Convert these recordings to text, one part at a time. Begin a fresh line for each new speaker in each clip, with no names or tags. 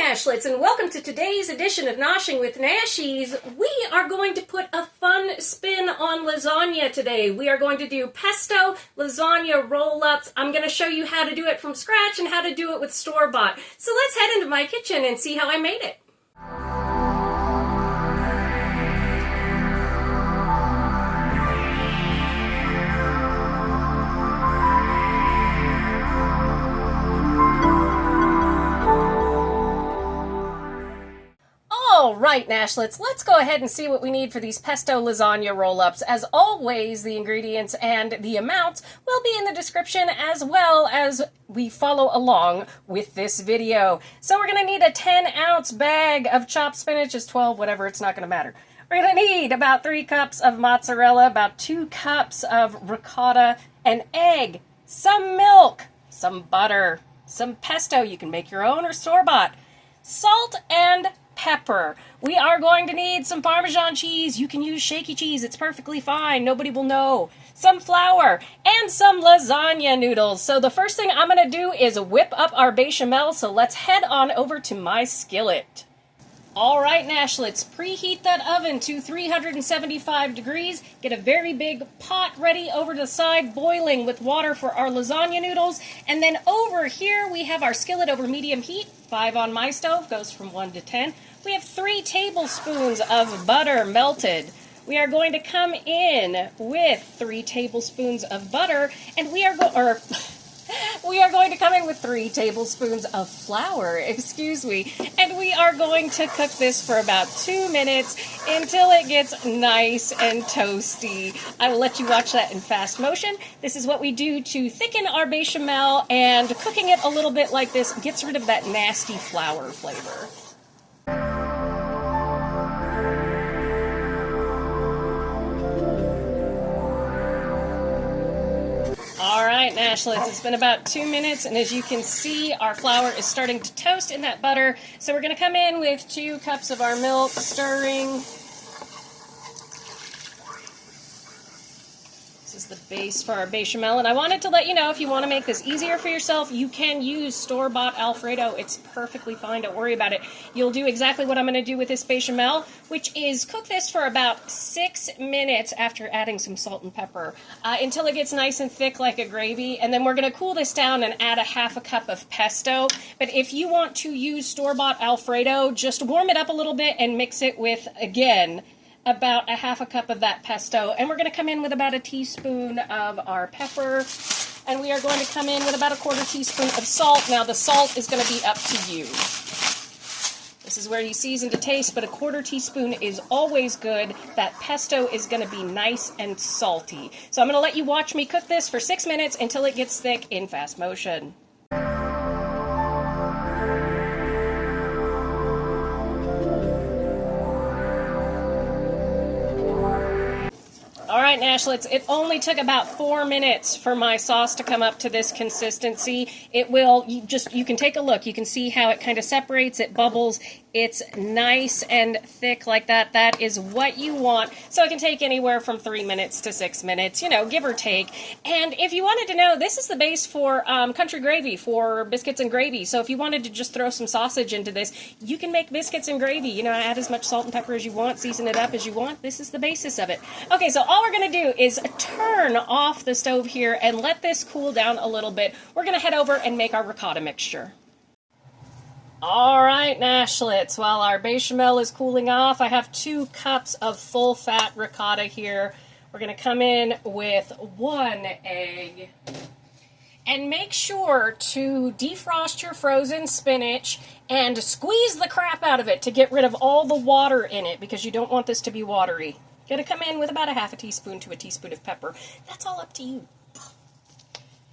Nashlets, and welcome to today's edition of Noshing with Nashies. We are going to put a fun spin on lasagna today. We are going to do pesto lasagna roll-ups. I'm going to show you how to do it from scratch and how to do it with store-bought. So let's head into my kitchen and see how I made it. All right, Nashlets, let's go ahead and see what we need for these pesto lasagna roll-ups. As always, the ingredients and the amount will be in the description as well as we follow along with this video. So we're going to need a 10-ounce bag of chopped spinach, is 12, whatever, it's not going to matter. We're going to need about 3 cups of mozzarella, about 2 cups of ricotta, an egg, some milk, some butter, some pesto, you can make your own or store-bought, salt and pepper. We are going to need some Parmesan cheese. You can use shaky cheese. It's perfectly fine. Nobody will know. Some flour and some lasagna noodles. So the first thing I'm going to do is whip up our bechamel. So let's head on over to my skillet. All right, Nashlets, preheat that oven to 375 degrees. Get a very big pot ready over to the side, boiling with water for our lasagna noodles. And then over here, we have our skillet over medium heat. 5 on my stove, goes from 1 to 10. We have 3 tablespoons of butter melted. We are going to come in with 3 tablespoons of butter, and we are going to come in with 3 tablespoons of flour, and we are going to cook this for about 2 minutes until it gets nice and toasty. I will let you watch that in fast motion. This is what we do to thicken our bechamel, and cooking it a little bit like this gets rid of that nasty flour flavor. All right, Nashlets, it's been about 2 minutes, and as you can see, our flour is starting to toast in that butter. So we're going to come in with 2 cups of our milk, stirring. This is the base for our bechamel, and I wanted to let you know, if you want to make this easier for yourself, you can use store-bought Alfredo. It's perfectly fine. Don't worry about it. You'll do exactly what I'm going to do with this bechamel, which is cook this for about 6 minutes after adding some salt and pepper until it gets nice and thick like a gravy, and then we're going to cool this down and add a ½ cup of pesto. But if you want to use store-bought Alfredo, just warm it up a little bit and mix it with, again, about a ½ cup of that pesto, and we're going to come in with about a teaspoon of our pepper, and we are going to come in with about a ¼ teaspoon of salt. Now the salt is going to be up to you. This is where you season to taste, but a ¼ teaspoon is always good. That pesto is going to be nice and salty. So I'm going to let you watch me cook this for 6 minutes until it gets thick in fast motion. All right, Nashlets, it only took about 4 minutes for my sauce to come up to this consistency. It will, you can take a look. You can see how it kind of separates, it bubbles. It's nice and thick like that. That is what you want. So it can take anywhere from 3 minutes to 6 minutes, you know, give or take. And if you wanted to know, this is the base for country gravy, for biscuits and gravy. So if you wanted to just throw some sausage into this, you can make biscuits and gravy. You know, add as much salt and pepper as you want, season it up as you want. This is the basis of it. Okay, so all we're going to do is turn off the stove here and let this cool down a little bit. We're going to head over and make our ricotta mixture. All right, Nashlets, while our bechamel is cooling off, I have 2 cups of full-fat ricotta here. We're going to come in with 1 egg. And make sure to defrost your frozen spinach and squeeze the crap out of it to get rid of all the water in it, because you don't want this to be watery. Going to come in with about a ½ teaspoon to a teaspoon of pepper. That's all up to you.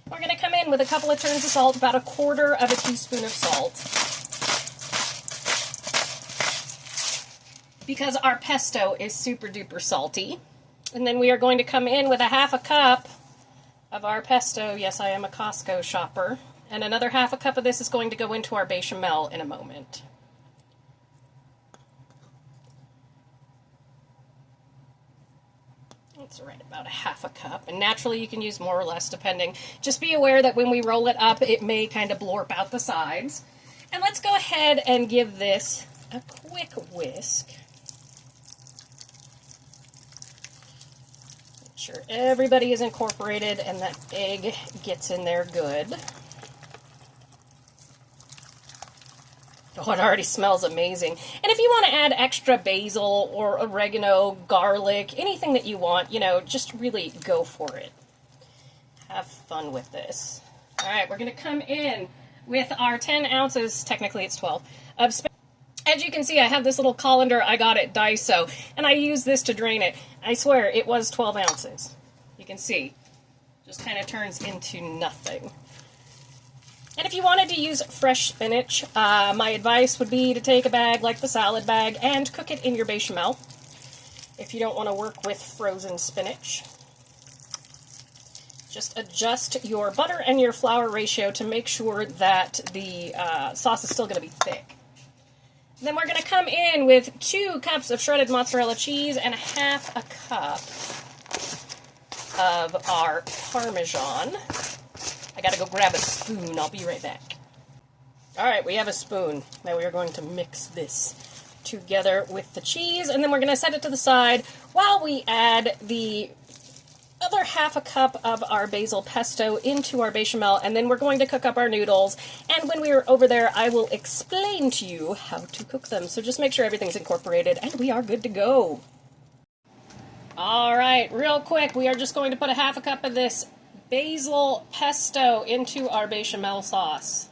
We're going to come in with a couple of turns of salt, about a ¼ teaspoon of salt, because our pesto is super duper salty. And then we are going to come in with a ½ cup of our pesto. Yes, I am a Costco shopper. And another ½ cup of this is going to go into our bechamel in a moment. It's right about a ½ cup, and naturally you can use more or less depending. Just be aware that when we roll it up, it may kind of blorp out the sides. And let's go ahead and give this a quick whisk. Make sure everybody is incorporated and that egg gets in there good. Oh, it already smells amazing. And if you want to add extra basil or oregano, garlic, anything that you want, you know, just really go for it. Have fun with this. All right, we're going to come in with our 10 ounces, technically it's 12, of spinach. As you can see, I have this little colander I got at Daiso, and I use this to drain it. I swear, it was 12 ounces. You can see, just kind of turns into nothing. And if you wanted to use fresh spinach, my advice would be to take a bag like the salad bag and cook it in your bechamel if you don't want to work with frozen spinach. Just adjust your butter and your flour ratio to make sure that the sauce is still going to be thick. Then we're going to come in with 2 cups of shredded mozzarella cheese and half a cup of our Parmesan. I gotta go grab a spoon. I'll be right back. Alright, we have a spoon. Now we are going to mix this together with the cheese, and then we're going to set it to the side while we add the other half a cup of our basil pesto into our bechamel, and then we're going to cook up our noodles. And when we are over there, I will explain to you how to cook them. So just make sure everything's incorporated, and we are good to go. Alright, real quick, we are just going to put a half a cup of this basil pesto into our bechamel sauce.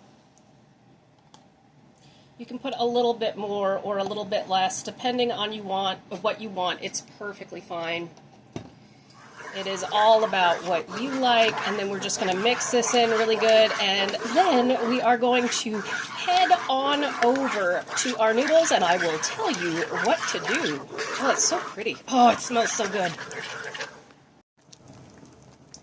You can put a little bit more or a little bit less, depending on what you want. It's perfectly fine. It is all about what you like, and then we're just going to mix this in really good, and then we are going to head on over to our noodles, and I will tell you what to do. Oh, it's so pretty. Oh, it smells so good.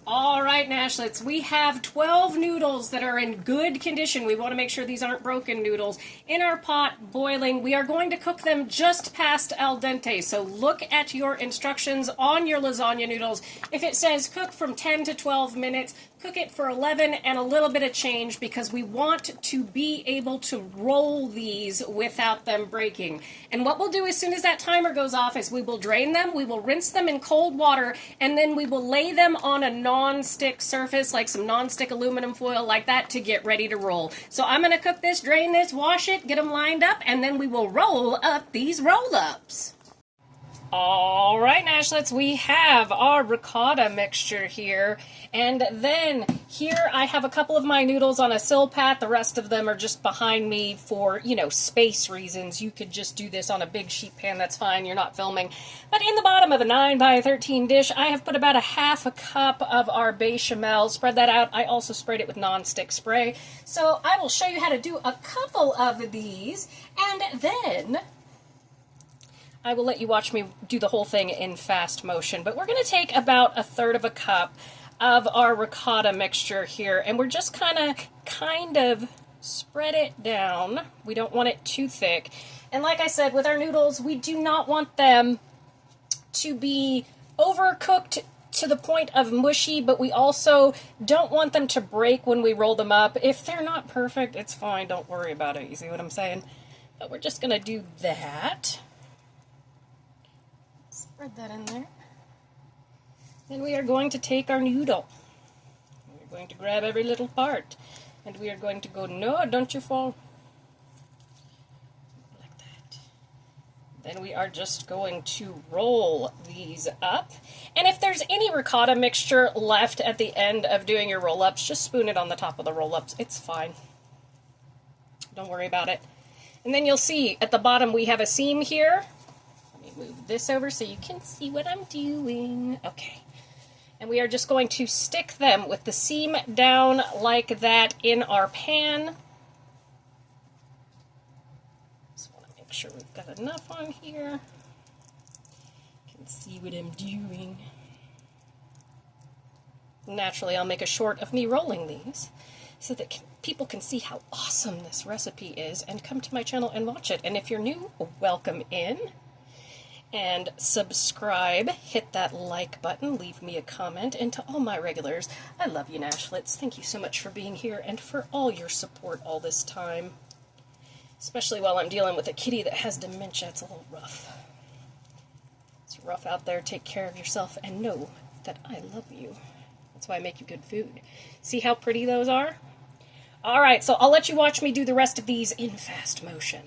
All right, Nashlets, we have 12 noodles that are in good condition. We want to make sure these aren't broken noodles in our pot boiling. We are going to cook them just past al dente. So look at your instructions on your lasagna noodles. If it says cook from 10 to 12 minutes, cook it for 11 and a little bit of change, because we want to be able to roll these without them breaking. And what we'll do as soon as that timer goes off is we will drain them, we will rinse them in cold water, and then we will lay them on a non-stick surface, like some non-stick aluminum foil like that, to get ready to roll. So I'm going to cook this, drain this, wash it, get them lined up, and then we will roll up these roll-ups. All right, Nashlets, we have our ricotta mixture here, and then here I have a couple of my noodles on a Silpat. The rest of them are just behind me for, you know, space reasons. You could just do this on a big sheet pan, that's fine, you're not filming. But in the bottom of a 9x13 dish, I have put about a half a cup of our bechamel. Spread that out. I also sprayed it with non-stick spray. So I will show you how to do a couple of these, and then I will let you watch me do the whole thing in fast motion. But we're going to take about a third of a cup of our ricotta mixture here, and we're just kind of spread it down. We don't want it too thick. And like I said, with our noodles, we do not want them to be overcooked to the point of mushy, but we also don't want them to break when we roll them up. If they're not perfect, it's fine. Don't worry about it. You see what I'm saying? But we're just going to do that. Spread that in there. Then we are going to take our noodle. We're going to grab every little part. And we are going to go, no, don't you fall. Like that. Then we are just going to roll these up. And if there's any ricotta mixture left at the end of doing your roll-ups, just spoon it on the top of the roll-ups. It's fine. Don't worry about it. And then you'll see at the bottom we have a seam here. Move this over so you can see what I'm doing. Okay. And we are just going to stick them with the seam down like that in our pan. Just want to make sure we've got enough on here. You can see what I'm doing. Naturally, I'll make a short of me rolling these so that people can see how awesome this recipe is and come to my channel and watch it. And if you're new, welcome in. And subscribe, hit that like button, leave me a comment, and to all my regulars, I love you, Nashlets. Thank you so much for being here and for all your support all this time. Especially while I'm dealing with a kitty that has dementia, it's a little rough. It's rough out there. Take care of yourself and know that I love you. That's why I make you good food. See how pretty those are? All right, so I'll let you watch me do the rest of these in fast motion.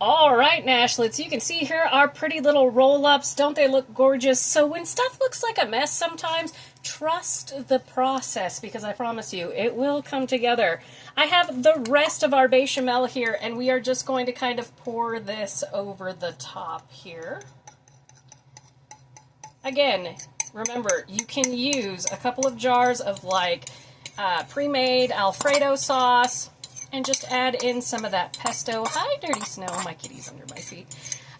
All right, Nashlets, you can see here our pretty little roll-ups. Don't they look gorgeous? So when stuff looks like a mess sometimes, trust the process, because I promise you, it will come together. I have the rest of our bechamel here, and we are just going to kind of pour this over the top here. Again, remember, you can use a couple of jars of like pre-made Alfredo sauce, and just add in some of that pesto. Hi, Dirty Snow. My kitty's under my feet.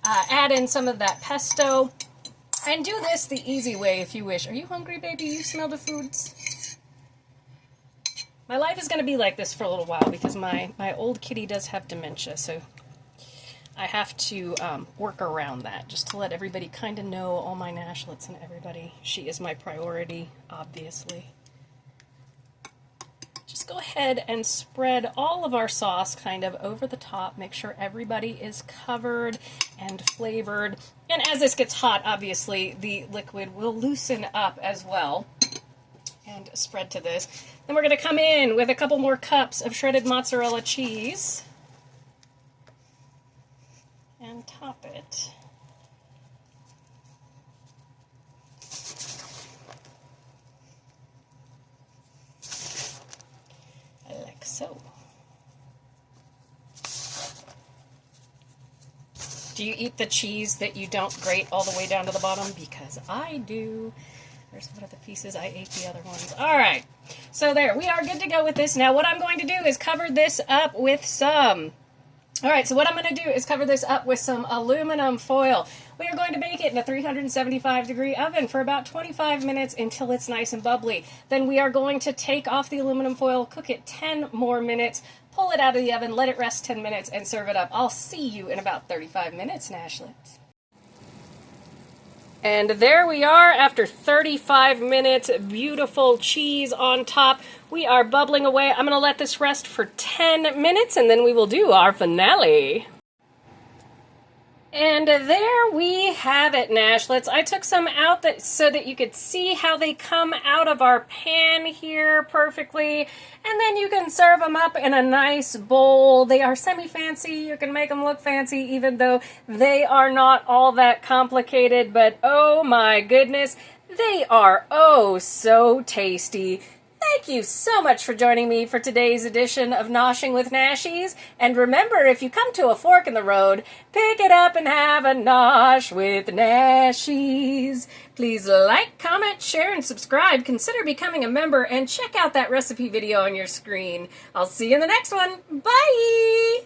Add in some of that pesto. And do this the easy way if you wish. Are you hungry, baby? You smell the foods? My life is going to be like this for a little while because my old kitty does have dementia. So I have to work around that just to let everybody kind of know, all my Nashlets and everybody. She is my priority, obviously. Just go ahead and spread all of our sauce kind of over the top. Make sure everybody is covered and flavored. And as this gets hot, obviously, the liquid will loosen up as well and spread to this. Then we're going to come in with a couple more cups of shredded mozzarella cheese and top it. Like so. Do you eat the cheese that you don't grate all the way down to the bottom? Because I do. There's one of the pieces. I ate the other ones. All right. So there, we are good to go with this. Now what I'm going to do is cover this up with some... All right, so what I'm going to do is cover this up with some aluminum foil. We are going to bake it in a 375-degree oven for about 25 minutes until it's nice and bubbly. Then we are going to take off the aluminum foil, cook it 10 more minutes, pull it out of the oven, let it rest 10 minutes, and serve it up. I'll see you in about 35 minutes, Nashlets. And there we are after 35 minutes, beautiful cheese on top. We are bubbling away. I'm going to let this rest for 10 minutes and then we will do our finale. And there we have it, Nashlets. I took some out so that you could see how they come out of our pan here perfectly. And then you can serve them up in a nice bowl. They are semi-fancy. You can make them look fancy even though they are not all that complicated. But oh my goodness, they are oh so tasty. Thank you so much for joining me for today's edition of Noshing with Nashies. And remember, if you come to a fork in the road, pick it up and have a nosh with Nashies. Please like, comment, share, and subscribe. Consider becoming a member and check out that recipe video on your screen. I'll see you in the next one. Bye!